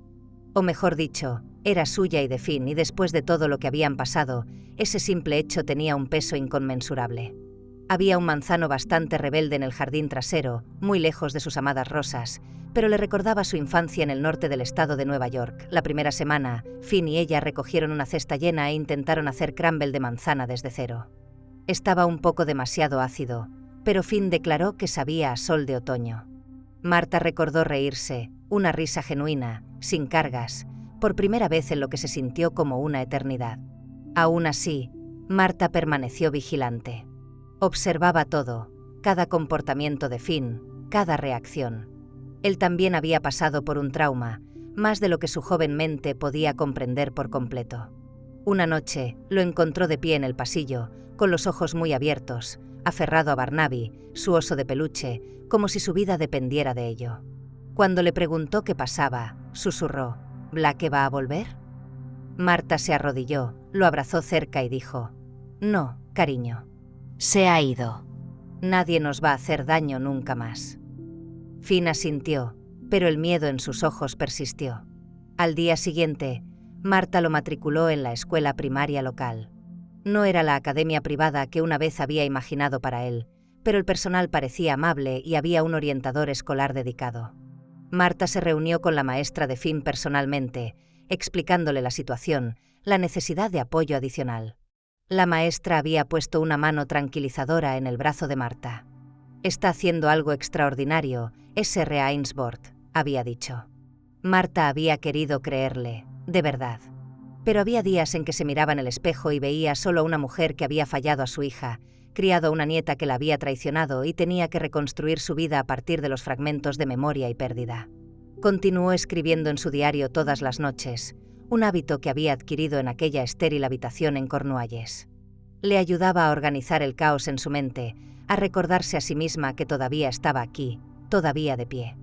O mejor dicho, era suya y de Finn, y después de todo lo que habían pasado, ese simple hecho tenía un peso inconmensurable. Había un manzano bastante rebelde en el jardín trasero, muy lejos de sus amadas rosas, pero le recordaba su infancia en el norte del estado de Nueva York. La primera semana, Finn y ella recogieron una cesta llena e intentaron hacer crumble de manzana desde cero. Estaba un poco demasiado ácido, pero Finn declaró que sabía a sol de otoño. Marta recordó reírse, una risa genuina, sin cargas, por primera vez en lo que se sintió como una eternidad. Aún así, Marta permaneció vigilante. Observaba todo, cada comportamiento de Finn, cada reacción. Él también había pasado por un trauma, más de lo que su joven mente podía comprender por completo. Una noche, lo encontró de pie en el pasillo, con los ojos muy abiertos, aferrado a Barnaby, su oso de peluche, como si su vida dependiera de ello. Cuando le preguntó qué pasaba, susurró: «¿Blake va a volver?». Marta se arrodilló, lo abrazó cerca y dijo: «No, cariño. Se ha ido. Nadie nos va a hacer daño nunca más». Finn asintió, pero el miedo en sus ojos persistió. Al día siguiente, Marta lo matriculó en la escuela primaria local. No era la academia privada que una vez había imaginado para él, pero el personal parecía amable y había un orientador escolar dedicado. Marta se reunió con la maestra de Finn personalmente, explicándole la situación, la necesidad de apoyo adicional. La maestra había puesto una mano tranquilizadora en el brazo de Marta. «Está haciendo algo extraordinario, Sr. Ainsworth», había dicho. Marta había querido creerle, de verdad. Pero había días en que se miraba en el espejo y veía solo a una mujer que había fallado a su hija, criado a una nieta que la había traicionado y tenía que reconstruir su vida a partir de los fragmentos de memoria y pérdida. Continuó escribiendo en su diario todas las noches, un hábito que había adquirido en aquella estéril habitación en Cornualles. Le ayudaba a organizar el caos en su mente, a recordarse a sí misma que todavía estaba aquí, todavía de pie.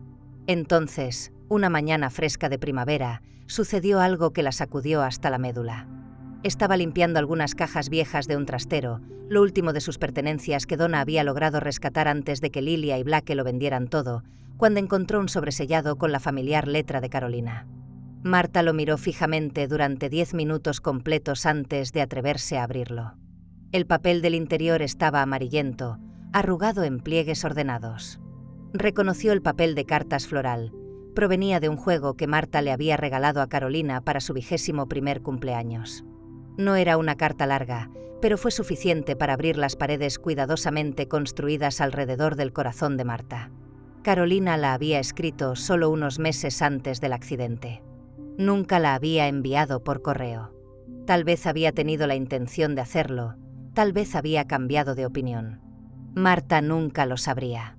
Entonces, una mañana fresca de primavera, sucedió algo que la sacudió hasta la médula. Estaba limpiando algunas cajas viejas de un trastero, lo último de sus pertenencias que Donna había logrado rescatar antes de que Lilia y Blake lo vendieran todo, cuando encontró un sobresellado con la familiar letra de Carolina. Marta lo miró fijamente durante 10 minutos completos antes de atreverse a abrirlo. El papel del interior estaba amarillento, arrugado en pliegues ordenados. Reconoció el papel de cartas floral. Provenía de un juego que Marta le había regalado a Carolina para su 21º cumpleaños. No era una carta larga, pero fue suficiente para abrir las paredes cuidadosamente construidas alrededor del corazón de Marta. Carolina la había escrito solo unos meses antes del accidente. Nunca la había enviado por correo. Tal vez había tenido la intención de hacerlo, tal vez había cambiado de opinión. Marta nunca lo sabría.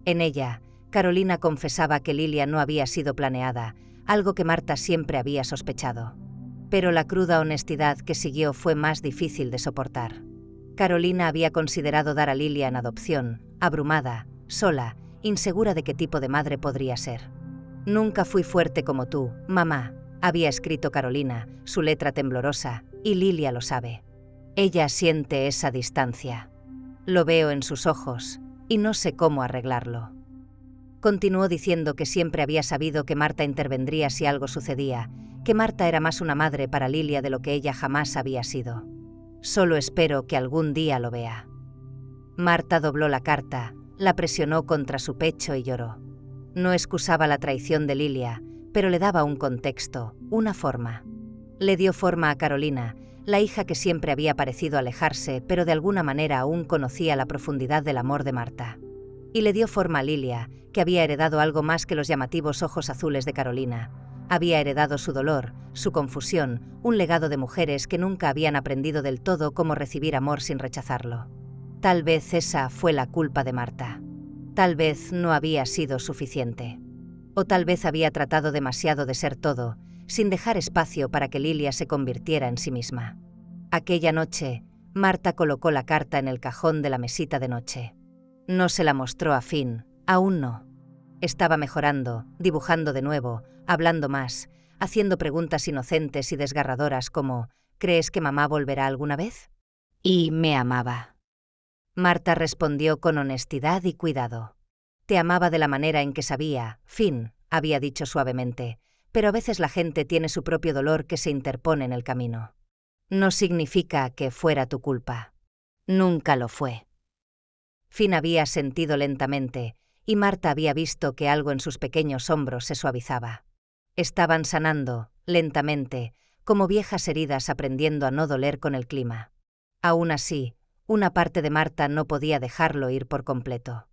En ella, Carolina confesaba que Lilia no había sido planeada, algo que Marta siempre había sospechado. Pero la cruda honestidad que siguió fue más difícil de soportar. Carolina había considerado dar a Lilia en adopción, abrumada, sola, insegura de qué tipo de madre podría ser. «Nunca fui fuerte como tú, mamá», había escrito Carolina, su letra temblorosa, y Lilia lo sabe. Ella siente esa distancia. Lo veo en sus ojos, y no sé cómo arreglarlo. Continuó diciendo que siempre había sabido que Marta intervendría si algo sucedía, que Marta era más una madre para Lilia de lo que ella jamás había sido. Solo espero que algún día lo vea. Marta dobló la carta, la presionó contra su pecho y lloró. No excusaba la traición de Lilia, pero le daba un contexto, una forma. Le dio forma a Carolina, la hija que siempre había parecido alejarse, pero de alguna manera aún conocía la profundidad del amor de Marta. Y le dio forma a Lilia, que había heredado algo más que los llamativos ojos azules de Carolina. Había heredado su dolor, su confusión, un legado de mujeres que nunca habían aprendido del todo cómo recibir amor sin rechazarlo. Tal vez esa fue la culpa de Marta. Tal vez no había sido suficiente. O tal vez había tratado demasiado de ser todo, sin dejar espacio para que Lilia se convirtiera en sí misma. Aquella noche, Marta colocó la carta en el cajón de la mesita de noche. No se la mostró a Finn, aún no. Estaba mejorando, dibujando de nuevo, hablando más, haciendo preguntas inocentes y desgarradoras como «¿Crees que mamá volverá alguna vez?» Y me amaba. Marta respondió con honestidad y cuidado. «Te amaba de la manera en que sabía, Finn», había dicho suavemente, «pero a veces la gente tiene su propio dolor que se interpone en el camino. No significa que fuera tu culpa. Nunca lo fue». Finn había sentido lentamente, y Marta había visto que algo en sus pequeños hombros se suavizaba. Estaban sanando, lentamente, como viejas heridas aprendiendo a no doler con el clima. Aún así, una parte de Marta no podía dejarlo ir por completo.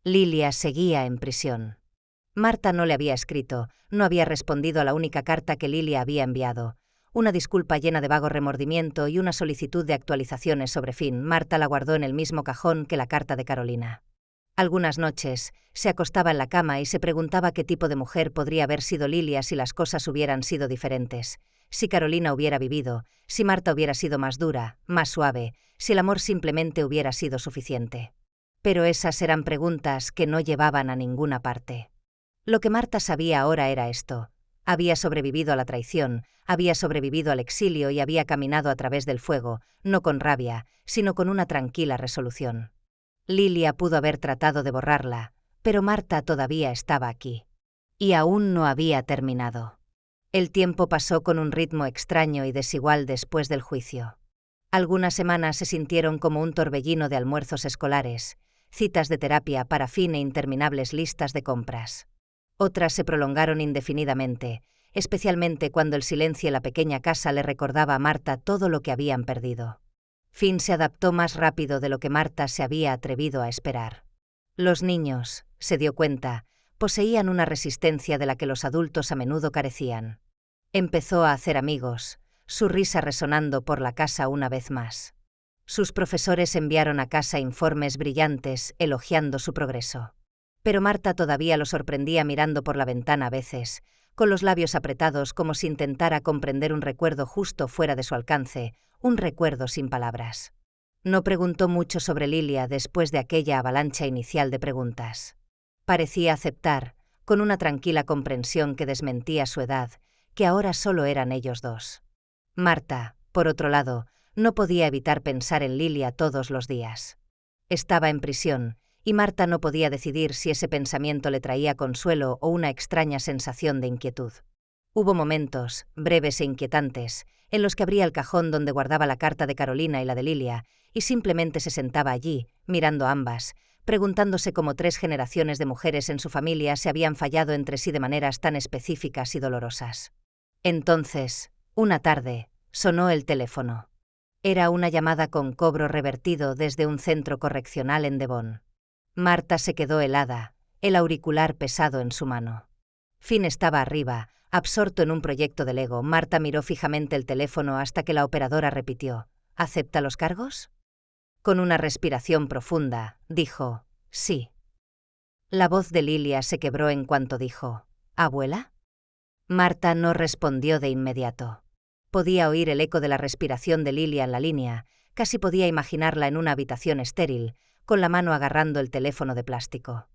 Lilia seguía en prisión. Marta no le había escrito, no había respondido a la única carta que Lilia había enviado. Una disculpa llena de vago remordimiento y una solicitud de actualizaciones sobre Finn. Marta la guardó en el mismo cajón que la carta de Carolina. Algunas noches, se acostaba en la cama y se preguntaba qué tipo de mujer podría haber sido Lilia si las cosas hubieran sido diferentes, si Carolina hubiera vivido, si Marta hubiera sido más dura, más suave, si el amor simplemente hubiera sido suficiente. Pero esas eran preguntas que no llevaban a ninguna parte. Lo que Marta sabía ahora era esto. Había sobrevivido a la traición, había sobrevivido al exilio y había caminado a través del fuego, no con rabia, sino con una tranquila resolución. Lilia pudo haber tratado de borrarla, pero Marta todavía estaba aquí. Y aún no había terminado. El tiempo pasó con un ritmo extraño y desigual después del juicio. Algunas semanas se sintieron como un torbellino de almuerzos escolares, citas de terapia para Finn e interminables listas de compras. Otras se prolongaron indefinidamente, especialmente cuando el silencio en la pequeña casa le recordaba a Marta todo lo que habían perdido. Finn se adaptó más rápido de lo que Marta se había atrevido a esperar. Los niños, se dio cuenta, poseían una resistencia de la que los adultos a menudo carecían. Empezó a hacer amigos, su risa resonando por la casa una vez más. Sus profesores enviaron a casa informes brillantes elogiando su progreso. Pero Marta todavía lo sorprendía mirando por la ventana a veces, con los labios apretados como si intentara comprender un recuerdo justo fuera de su alcance, un recuerdo sin palabras. No preguntó mucho sobre Lilia después de aquella avalancha inicial de preguntas. Parecía aceptar, con una tranquila comprensión que desmentía su edad, que ahora solo eran ellos dos. Marta, por otro lado, no podía evitar pensar en Lilia todos los días. Estaba en prisión, y Marta no podía decidir si ese pensamiento le traía consuelo o una extraña sensación de inquietud. Hubo momentos, breves e inquietantes, en los que abría el cajón donde guardaba la carta de Carolina y la de Lilia, y simplemente se sentaba allí, mirando ambas, preguntándose cómo 3 generaciones de mujeres en su familia se habían fallado entre sí de maneras tan específicas y dolorosas. Entonces, una tarde, sonó el teléfono. Era una llamada con cobro revertido desde un centro correccional en Devon. Marta se quedó helada, el auricular pesado en su mano. Finn estaba arriba, absorto en un proyecto de Lego. Marta miró fijamente el teléfono hasta que la operadora repitió: ¿Acepta los cargos? Con una respiración profunda, dijo: sí. La voz de Lilia se quebró en cuanto dijo: ¿Abuela? Marta no respondió de inmediato. Podía oír el eco de la respiración de Lilia en la línea, casi podía imaginarla en una habitación estéril, con la mano agarrando el teléfono de plástico.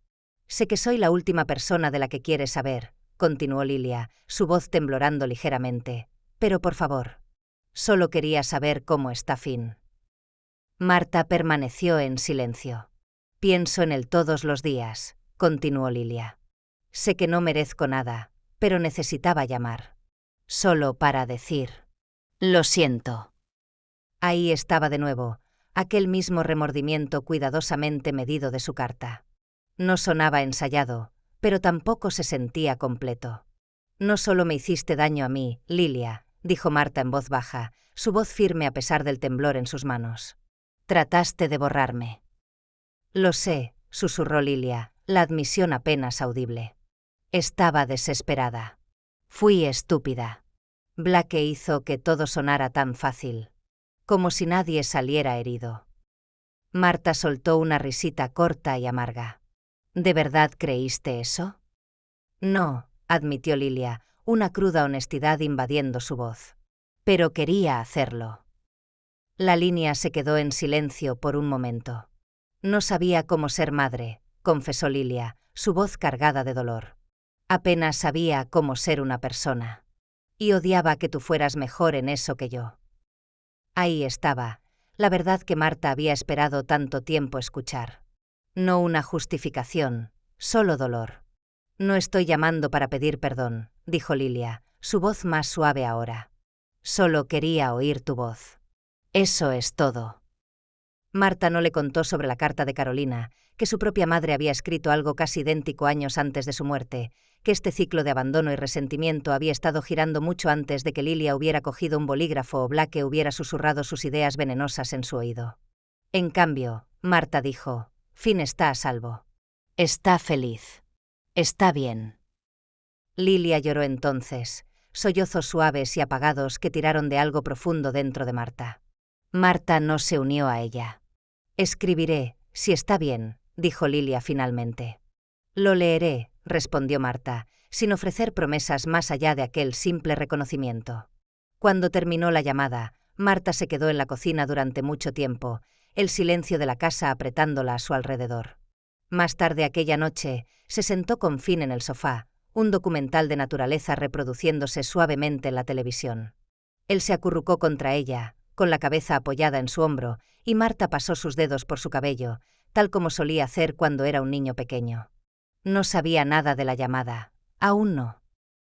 Sé que soy la última persona de la que quieres saber, continuó Lilia, su voz temblorando ligeramente. Pero por favor, solo quería saber cómo está Finn. Marta permaneció en silencio. Pienso en él todos los días, continuó Lilia. Sé que no merezco nada, pero necesitaba llamar. Solo para decir: lo siento. Ahí estaba de nuevo, aquel mismo remordimiento cuidadosamente medido de su carta. No sonaba ensayado, pero tampoco se sentía completo. No solo me hiciste daño a mí, Lilia, dijo Marta en voz baja, su voz firme a pesar del temblor en sus manos. Trataste de borrarme. Lo sé, susurró Lilia, la admisión apenas audible. Estaba desesperada. Fui estúpida. Blake hizo que todo sonara tan fácil. Como si nadie saliera herido. Marta soltó una risita corta y amarga. ¿De verdad creíste eso? No, admitió Lilia, una cruda honestidad invadiendo su voz. Pero quería hacerlo. La línea se quedó en silencio por un momento. No sabía cómo ser madre, confesó Lilia, su voz cargada de dolor. Apenas sabía cómo ser una persona. Y odiaba que tú fueras mejor en eso que yo. Ahí estaba, la verdad que Marta había esperado tanto tiempo escuchar. No una justificación, solo dolor. No estoy llamando para pedir perdón, dijo Lilia, su voz más suave ahora. Solo quería oír tu voz. Eso es todo. Marta no le contó sobre la carta de Carolina, que su propia madre había escrito algo casi idéntico años antes de su muerte, que este ciclo de abandono y resentimiento había estado girando mucho antes de que Lilia hubiera cogido un bolígrafo o Blake hubiera susurrado sus ideas venenosas en su oído. En cambio, Marta dijo: Finn está a salvo. Está feliz. Está bien. Lilia lloró entonces, sollozos suaves y apagados que tiraron de algo profundo dentro de Marta. Marta no se unió a ella. Escribiré, si está bien, dijo Lilia finalmente. Lo leeré, respondió Marta, sin ofrecer promesas más allá de aquel simple reconocimiento. Cuando terminó la llamada, Marta se quedó en la cocina durante mucho tiempo, el silencio de la casa apretándola a su alrededor. Más tarde aquella noche, se sentó con Finn en el sofá, un documental de naturaleza reproduciéndose suavemente en la televisión. Él se acurrucó contra ella, con la cabeza apoyada en su hombro, y Marta pasó sus dedos por su cabello, tal como solía hacer cuando era un niño pequeño. No sabía nada de la llamada, aún no.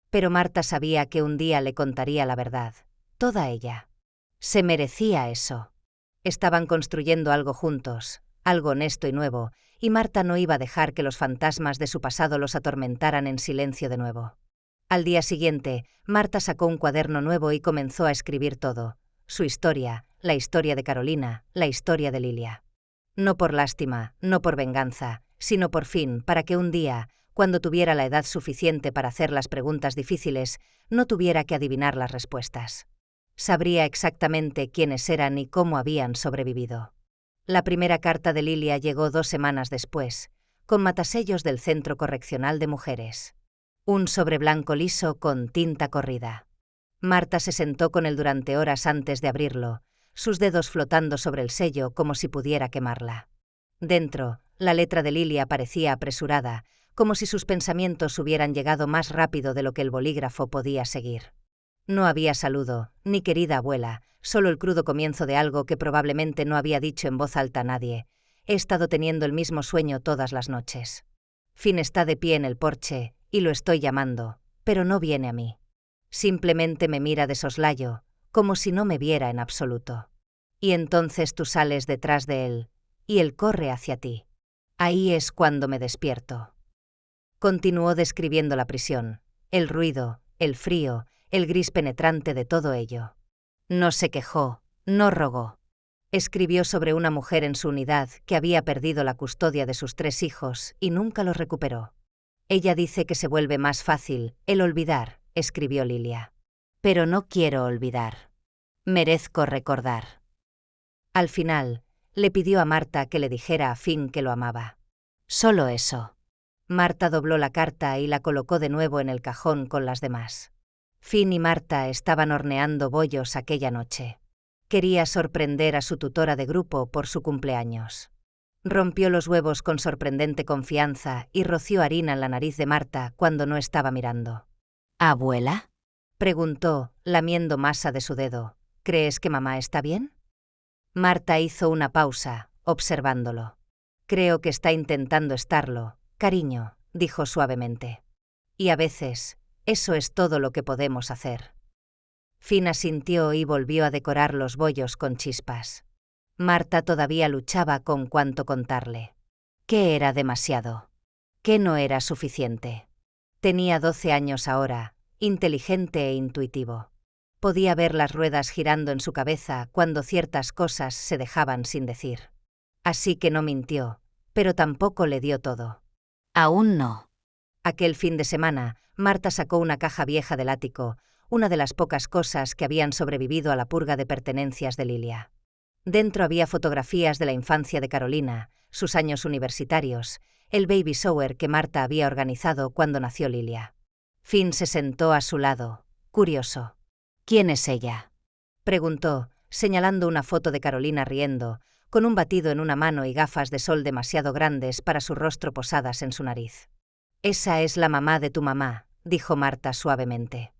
Pero Marta sabía que un día le contaría la verdad, toda ella. Se merecía eso. Estaban construyendo algo juntos, algo honesto y nuevo, y Marta no iba a dejar que los fantasmas de su pasado los atormentaran en silencio de nuevo. Al día siguiente, Marta sacó un cuaderno nuevo y comenzó a escribir todo. Su historia, la historia de Carolina, la historia de Lilia. No por lástima, no por venganza, sino por fin, para que un día, cuando tuviera la edad suficiente para hacer las preguntas difíciles, no tuviera que adivinar las respuestas. Sabría exactamente quiénes eran y cómo habían sobrevivido. La primera carta de Lilia llegó 2 semanas después, con matasellos del Centro Correccional de Mujeres. Un sobre blanco liso con tinta corrida. Marta se sentó con él durante horas antes de abrirlo, sus dedos flotando sobre el sello como si pudiera quemarla. Dentro, la letra de Lilia parecía apresurada, como si sus pensamientos hubieran llegado más rápido de lo que el bolígrafo podía seguir. No había saludo, ni querida abuela, solo el crudo comienzo de algo que probablemente no había dicho en voz alta a nadie. He estado teniendo el mismo sueño todas las noches. Finn está de pie en el porche, y lo estoy llamando, pero no viene a mí. Simplemente me mira de soslayo, como si no me viera en absoluto. Y entonces tú sales detrás de él, y él corre hacia ti. Ahí es cuando me despierto. Continuó describiendo la prisión, el ruido, el frío, el gris penetrante de todo ello. No se quejó, no rogó. Escribió sobre una mujer en su unidad que había perdido la custodia de sus 3 hijos y nunca los recuperó. Ella dice que se vuelve más fácil el olvidar, escribió Lilia. Pero no quiero olvidar. Merezco recordar. Al final, le pidió a Marta que le dijera a Finn que lo amaba. Solo eso. Marta dobló la carta y la colocó de nuevo en el cajón con las demás. Finn y Marta estaban horneando bollos aquella noche. Quería sorprender a su tutora de grupo por su cumpleaños. Rompió los huevos con sorprendente confianza y roció harina en la nariz de Marta cuando no estaba mirando. ¿Abuela?, preguntó, lamiendo masa de su dedo. ¿Crees que mamá está bien? Marta hizo una pausa, observándolo. Creo que está intentando estarlo, cariño, dijo suavemente. Y a veces, eso es todo lo que podemos hacer. Finn asintió y volvió a decorar los bollos con chispas. Marta todavía luchaba con cuánto contarle. ¿Qué era demasiado? ¿Qué no era suficiente? Tenía 12 años ahora, inteligente e intuitivo. Podía ver las ruedas girando en su cabeza cuando ciertas cosas se dejaban sin decir. Así que no mintió, pero tampoco le dio todo. Aún no. Aquel fin de semana, Marta sacó una caja vieja del ático, una de las pocas cosas que habían sobrevivido a la purga de pertenencias de Lilia. Dentro había fotografías de la infancia de Carolina, sus años universitarios, el baby shower que Marta había organizado cuando nació Lilia. Finn se sentó a su lado, curioso. ¿Quién es ella?, preguntó, señalando una foto de Carolina riendo, con un batido en una mano y gafas de sol demasiado grandes para su rostro posadas en su nariz. Esa es la mamá de tu mamá, dijo Marta suavemente.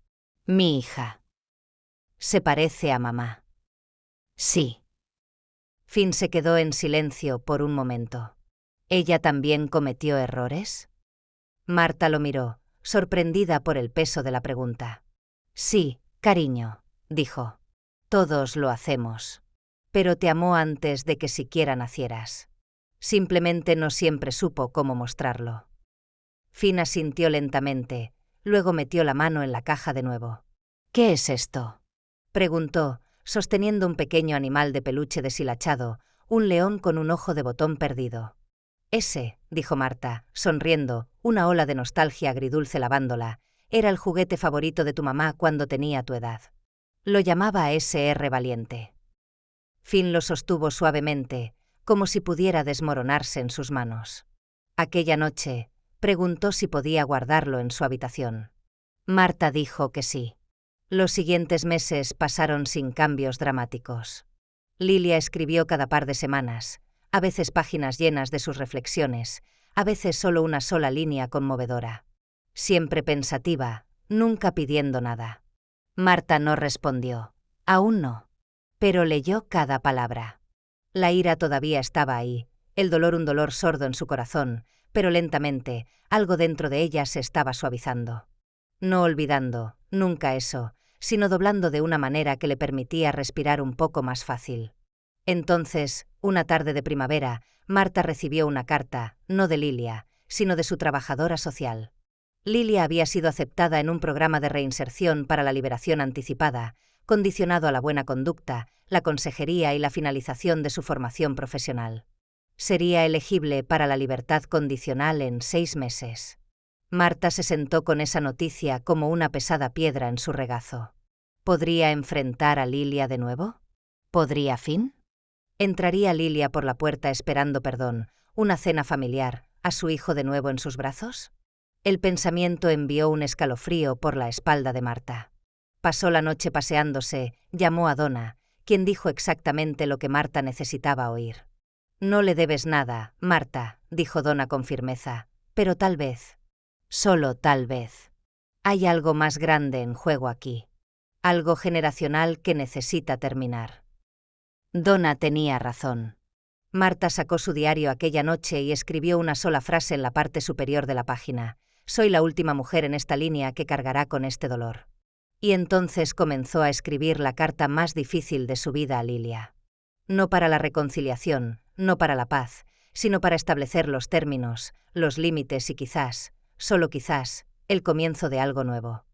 Mi hija. ¿Se parece a mamá? Sí. Finn se quedó en silencio por un momento. ¿Ella también cometió errores? Marta lo miró, sorprendida por el peso de la pregunta. Sí, cariño, dijo. Todos lo hacemos. Pero te amó antes de que siquiera nacieras. Simplemente no siempre supo cómo mostrarlo. Finn asintió lentamente, luego metió la mano en la caja de nuevo. ¿Qué es esto?, preguntó, sosteniendo un pequeño animal de peluche deshilachado, un león con un ojo de botón perdido. Ese, dijo Marta, sonriendo, una ola de nostalgia agridulce lavándola, era el juguete favorito de tu mamá cuando tenía tu edad. Lo llamaba S.R. Valiente. Finn lo sostuvo suavemente, como si pudiera desmoronarse en sus manos. Aquella noche, preguntó si podía guardarlo en su habitación. Marta dijo que sí. Los siguientes meses pasaron sin cambios dramáticos. Lilia escribió cada par de semanas, a veces páginas llenas de sus reflexiones, a veces solo una sola línea conmovedora. Siempre pensativa, nunca pidiendo nada. Marta no respondió. Aún no. Pero leyó cada palabra. La ira todavía estaba ahí, el dolor un dolor sordo en su corazón, pero lentamente, algo dentro de ella se estaba suavizando. No olvidando, nunca eso, sino doblando de una manera que le permitía respirar un poco más fácil. Entonces, una tarde de primavera, Marta recibió una carta, no de Lilia, sino de su trabajadora social. Lilia había sido aceptada en un programa de reinserción para la liberación anticipada, condicionado a la buena conducta, la consejería y la finalización de su formación profesional. Sería elegible para la libertad condicional en 6 meses. Marta se sentó con esa noticia como una pesada piedra en su regazo. ¿Podría enfrentar a Lilia de nuevo? ¿Podría Finn? ¿Entraría Lilia por la puerta esperando perdón, una cena familiar, a su hijo de nuevo en sus brazos? El pensamiento envió un escalofrío por la espalda de Marta. Pasó la noche paseándose, llamó a Donna, quien dijo exactamente lo que Marta necesitaba oír. No le debes nada, Marta, dijo Donna con firmeza, pero tal vez. Solo tal vez. Hay algo más grande en juego aquí. Algo generacional que necesita terminar. Donna tenía razón. Marta sacó su diario aquella noche y escribió una sola frase en la parte superior de la página. Soy la última mujer en esta línea que cargará con este dolor. Y entonces comenzó a escribir la carta más difícil de su vida a Lilia. No para la reconciliación, no para la paz, sino para establecer los términos, los límites y quizás, solo quizás, el comienzo de algo nuevo.